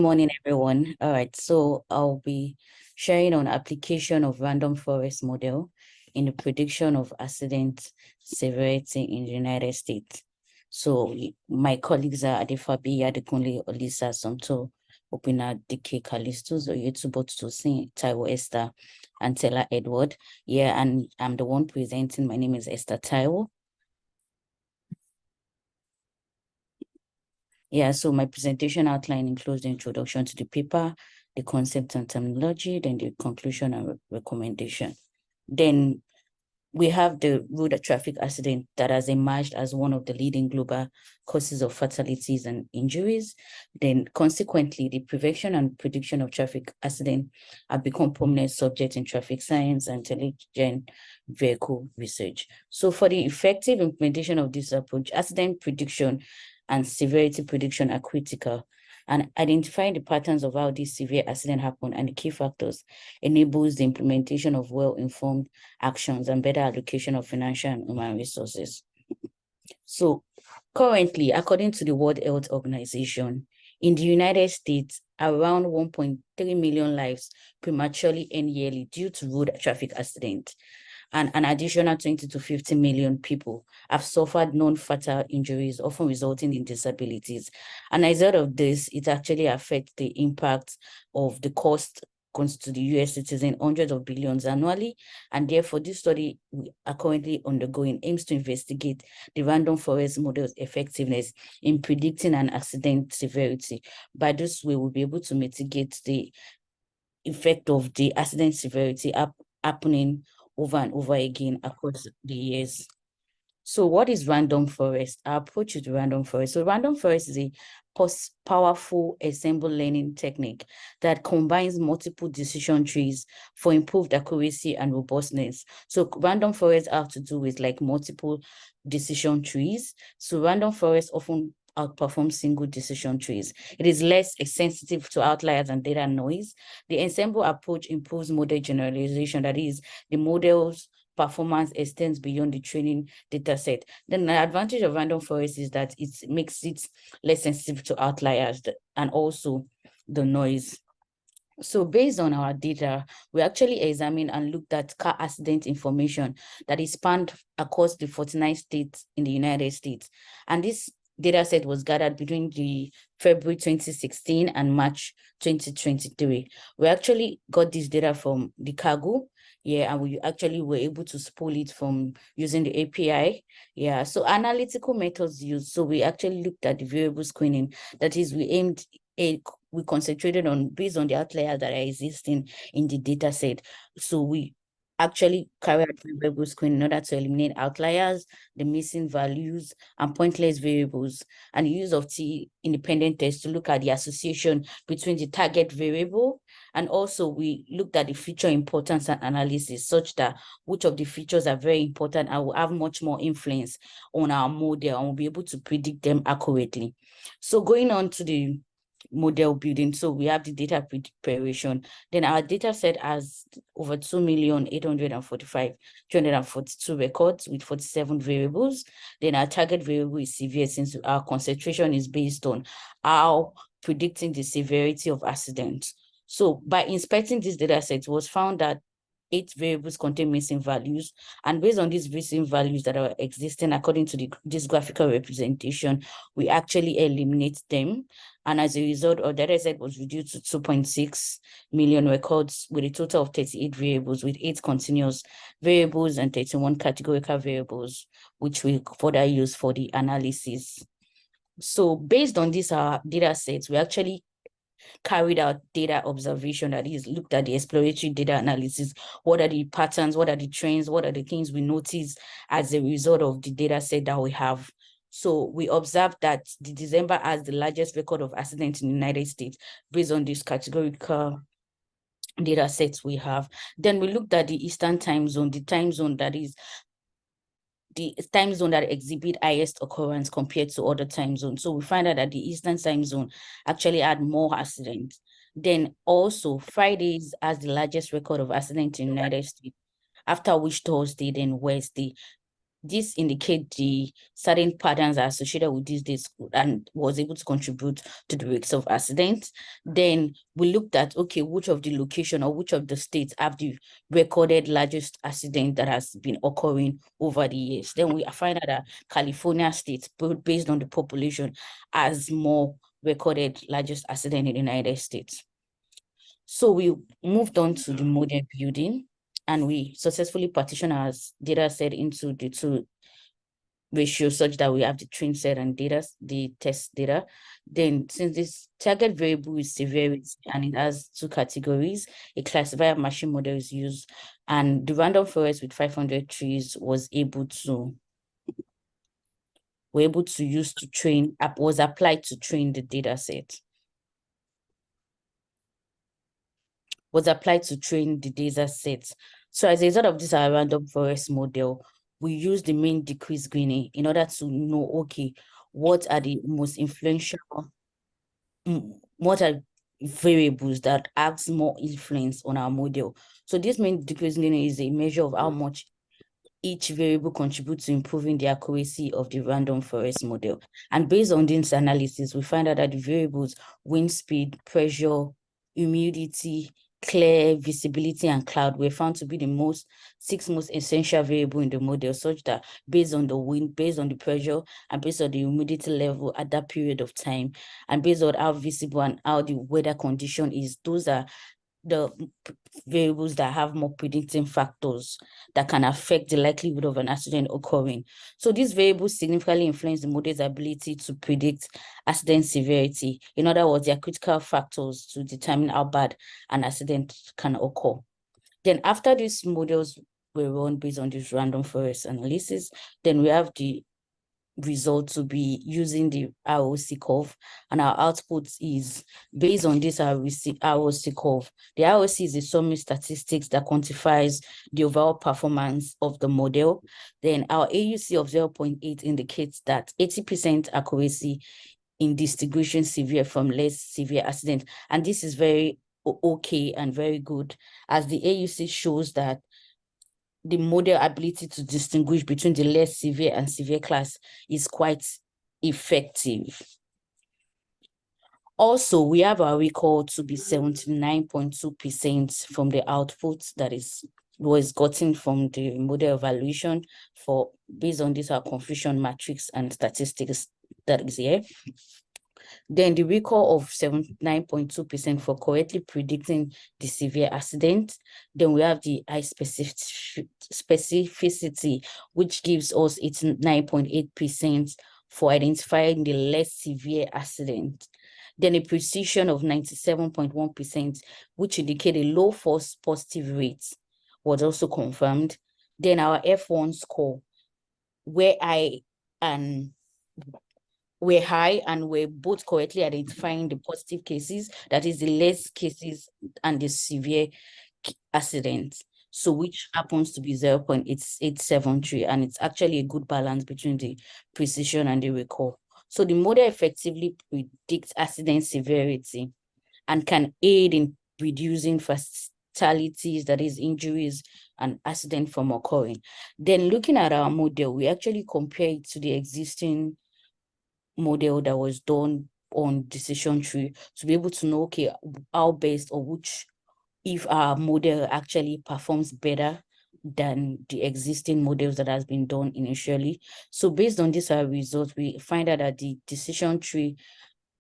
Morning, everyone. All right, so I'll be sharing on application of random forest model in the prediction of accident severity in the United States. So my colleagues are Adefabi, Adekunle, Olisah, Somtobe, Obunadike, Callistus, Oyetubo, Taiwo, Esther, and Tella Edward. Yeah, and I'm the one presenting. My name is Esther Taiwo. Yeah, so my presentation outline includes the introduction to the paper, the concept and terminology, then the conclusion and recommendation. Then we have the road traffic accident that has emerged as one of the leading global causes of fatalities and injuries. Then consequently, the prevention and prediction of traffic accident have become prominent subjects in traffic science and intelligent vehicle research. So for the effective implementation of this approach, accident prediction and severity prediction are critical, and identifying the patterns of how these severe accidents happen and the key factors enables the implementation of well-informed actions and better allocation of financial and human resources. So currently, according to the World Health Organization, in the United States, around 1.3 million lives prematurely end yearly due to road traffic accidents, and an additional 20 to 50 million people have suffered non-fatal injuries, often resulting in disabilities. And as a result of this, it actually affects the impact of the cost to the US citizen hundreds of billions annually. And therefore, this study we are currently undergoing aims to investigate the random forest model's effectiveness in predicting an accident severity. By this way, we'll be able to mitigate the effect of the accident severity happening over and over again across the years. So what is random forest? Our approach to random forest. So random forest is a powerful ensemble learning technique that combines multiple decision trees for improved accuracy and robustness. So random forests have to do with like multiple decision trees. So random forests often outperform single decision trees. It is less sensitive to outliers and data noise. The ensemble approach improves model generalization, that is, the model's performance extends beyond the training data set. Then the advantage of random forest is that it makes it less sensitive to outliers and also the noise. So based on our data, we actually examined and looked at car accident information that is spanned across the 49 states in the United States. And this data set was gathered between the February 2016 and March 2023. We actually got this data from the cargo. Yeah, and we actually were able to spool it from using the API. Yeah, so analytical methods used. So we actually looked at the variable screening. That is, we concentrated on based on the outliers that are existing in the data set. So we actually carry out variable screening in order to eliminate outliers, the missing values, and pointless variables, and the use of T-independent tests to look at the association between the target variable. And also we looked at the feature importance and analysis, such that which of the features are very important and will have much more influence on our model, and we'll be able to predict them accurately. So going on to the model building. So we have the data preparation. Then our data set has over 2,845,242 records with 47 variables. Then our target variable is severe, since our concentration is based on how predicting the severity of accidents. So by inspecting this data set, it was found that 8 variables contain missing values, and based on these missing values that are existing according to this graphical representation, we actually eliminate them. And as a result, our data set was reduced to 2.6 million records with a total of 38 variables, with 8 continuous variables and 31 categorical variables, which we further use for the analysis. So based on this data sets, we actually carried out data observation, that is, looked at the exploratory data analysis. What are the patterns? What are the trends? What are the things we notice as a result of the data set that we have? So we observed that the December has the largest record of accidents in the United States based on this categorical data sets we have. Then we looked at the Eastern time zone, the time zone that exhibit highest occurrence compared to other time zones. So we find out that the Eastern time zone actually had more accidents. Then also Fridays has the largest record of accidents in the United States, after which Thursday, then Wednesday. this indicate the certain patterns are associated with these days and was able to contribute to the risks of accidents. Then we looked at, okay, which of the location or which of the states have the recorded largest accident that has been occurring over the years. Then we find out that California state, based on the population, has more recorded largest accident in the United States. So we moved on to the model building, and we successfully partitioned our data set into the two ratios such that we have the train set and the test data. Then, since this target variable is severity and it has two categories, a classifier machine model is used, and the random forest with 500 trees was applied to train the data set. So as a result of this, our random forest model, we use the mean decrease Gini in order to know, okay, what are the most influential, what are variables that have more influence on our model. So this mean decrease Gini is a measure of how much each variable contributes to improving the accuracy of the random forest model. And based on this analysis, we find out that the variables wind speed, pressure, humidity, clear, visibility, and cloud were found to be the six most essential variable in the model, such that based on the wind, based on the pressure, and based on the humidity level at that period of time, and based on how visible and how the weather condition is, those are the variables that have more predicting factors that can affect the likelihood of an accident occurring. So these variables significantly influence the model's ability to predict accident severity. In other words, they are critical factors to determine how bad an accident can occur. Then after these models were run based on this random forest analysis, then we have the result to be using the ROC curve, and our output is based on this ROC curve. The ROC is a summary statistics that quantifies the overall performance of the model. Then our AUC of 0.8 indicates that 80% accuracy in distinguishing severe from less severe accident. And this is very okay and very good, as the AUC shows that the model ability to distinguish between the less severe and severe class is quite effective. Also, we have our recall to be 79.2% from the output that was gotten from the model evaluation based on this our confusion matrix and statistics that is here. Then the recall of 79.2% for correctly predicting the severe accident. Then we have the high specificity, which gives us 89.8% for identifying the less severe accident. Then a precision of 97.1%, which indicate a low false positive rate, was also confirmed. Then our F1 score, where we're high and we're both correctly identifying the positive cases, that is the less cases and the severe accidents. So which happens to be 0.873, and it's actually a good balance between the precision and the recall. So the model effectively predicts accident severity and can aid in reducing fatalities, that is injuries and accident from occurring. Then looking at our model, we actually compare it to the existing model that was done on decision tree to be able to know, okay, how best or if our model actually performs better than the existing models that has been done initially. So based on this result, we find out that the decision tree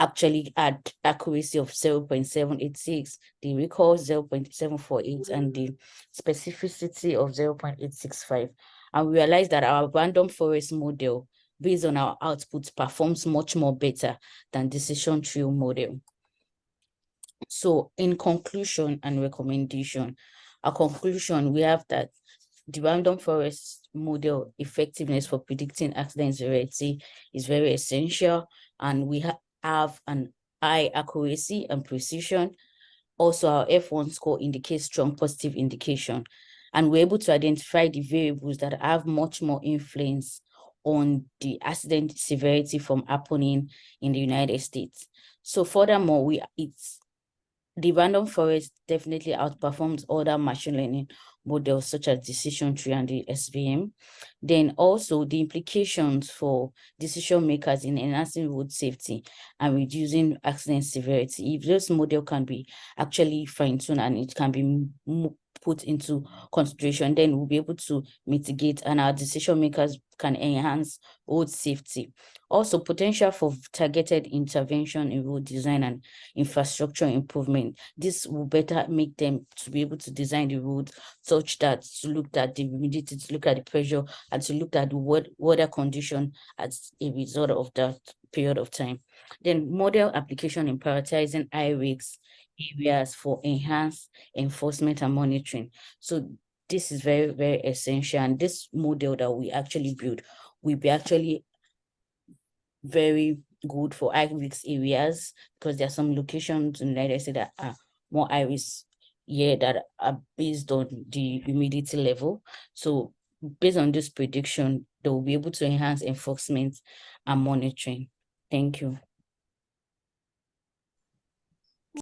actually had accuracy of 0.786, the recall 0.748, and the specificity of 0.865. And we realized that our random forest model, based on our outputs, performs much more better than decision tree model. So in conclusion and recommendation, our conclusion, we have that the random forest model effectiveness for predicting accident severity is very essential, and we have an high accuracy and precision. Also, our F1 score indicates strong positive indication, and we're able to identify the variables that have much more influence on the accident severity from happening in the United States. So furthermore, the random forest definitely outperforms other machine learning models such as decision tree and the SVM. Then also the implications for decision makers in enhancing road safety and reducing accident severity. If this model can be actually fine-tuned and it can be put into consideration, then we'll be able to mitigate and our decision makers can enhance road safety. Also, potential for targeted intervention in road design and infrastructure improvement. This will better make them to be able to design the road such that to look at the humidity, to look at the pressure, and to look at the weather condition as a result of that period of time. Then model application in prioritizing high risk areas for enhanced enforcement and monitoring. So this is very, very essential. And this model that we actually build will be actually very good for high risk areas, because there are some locations in the United States that are more high risk that are based on the humidity level. So based on this prediction, they will be able to enhance enforcement and monitoring. Thank you.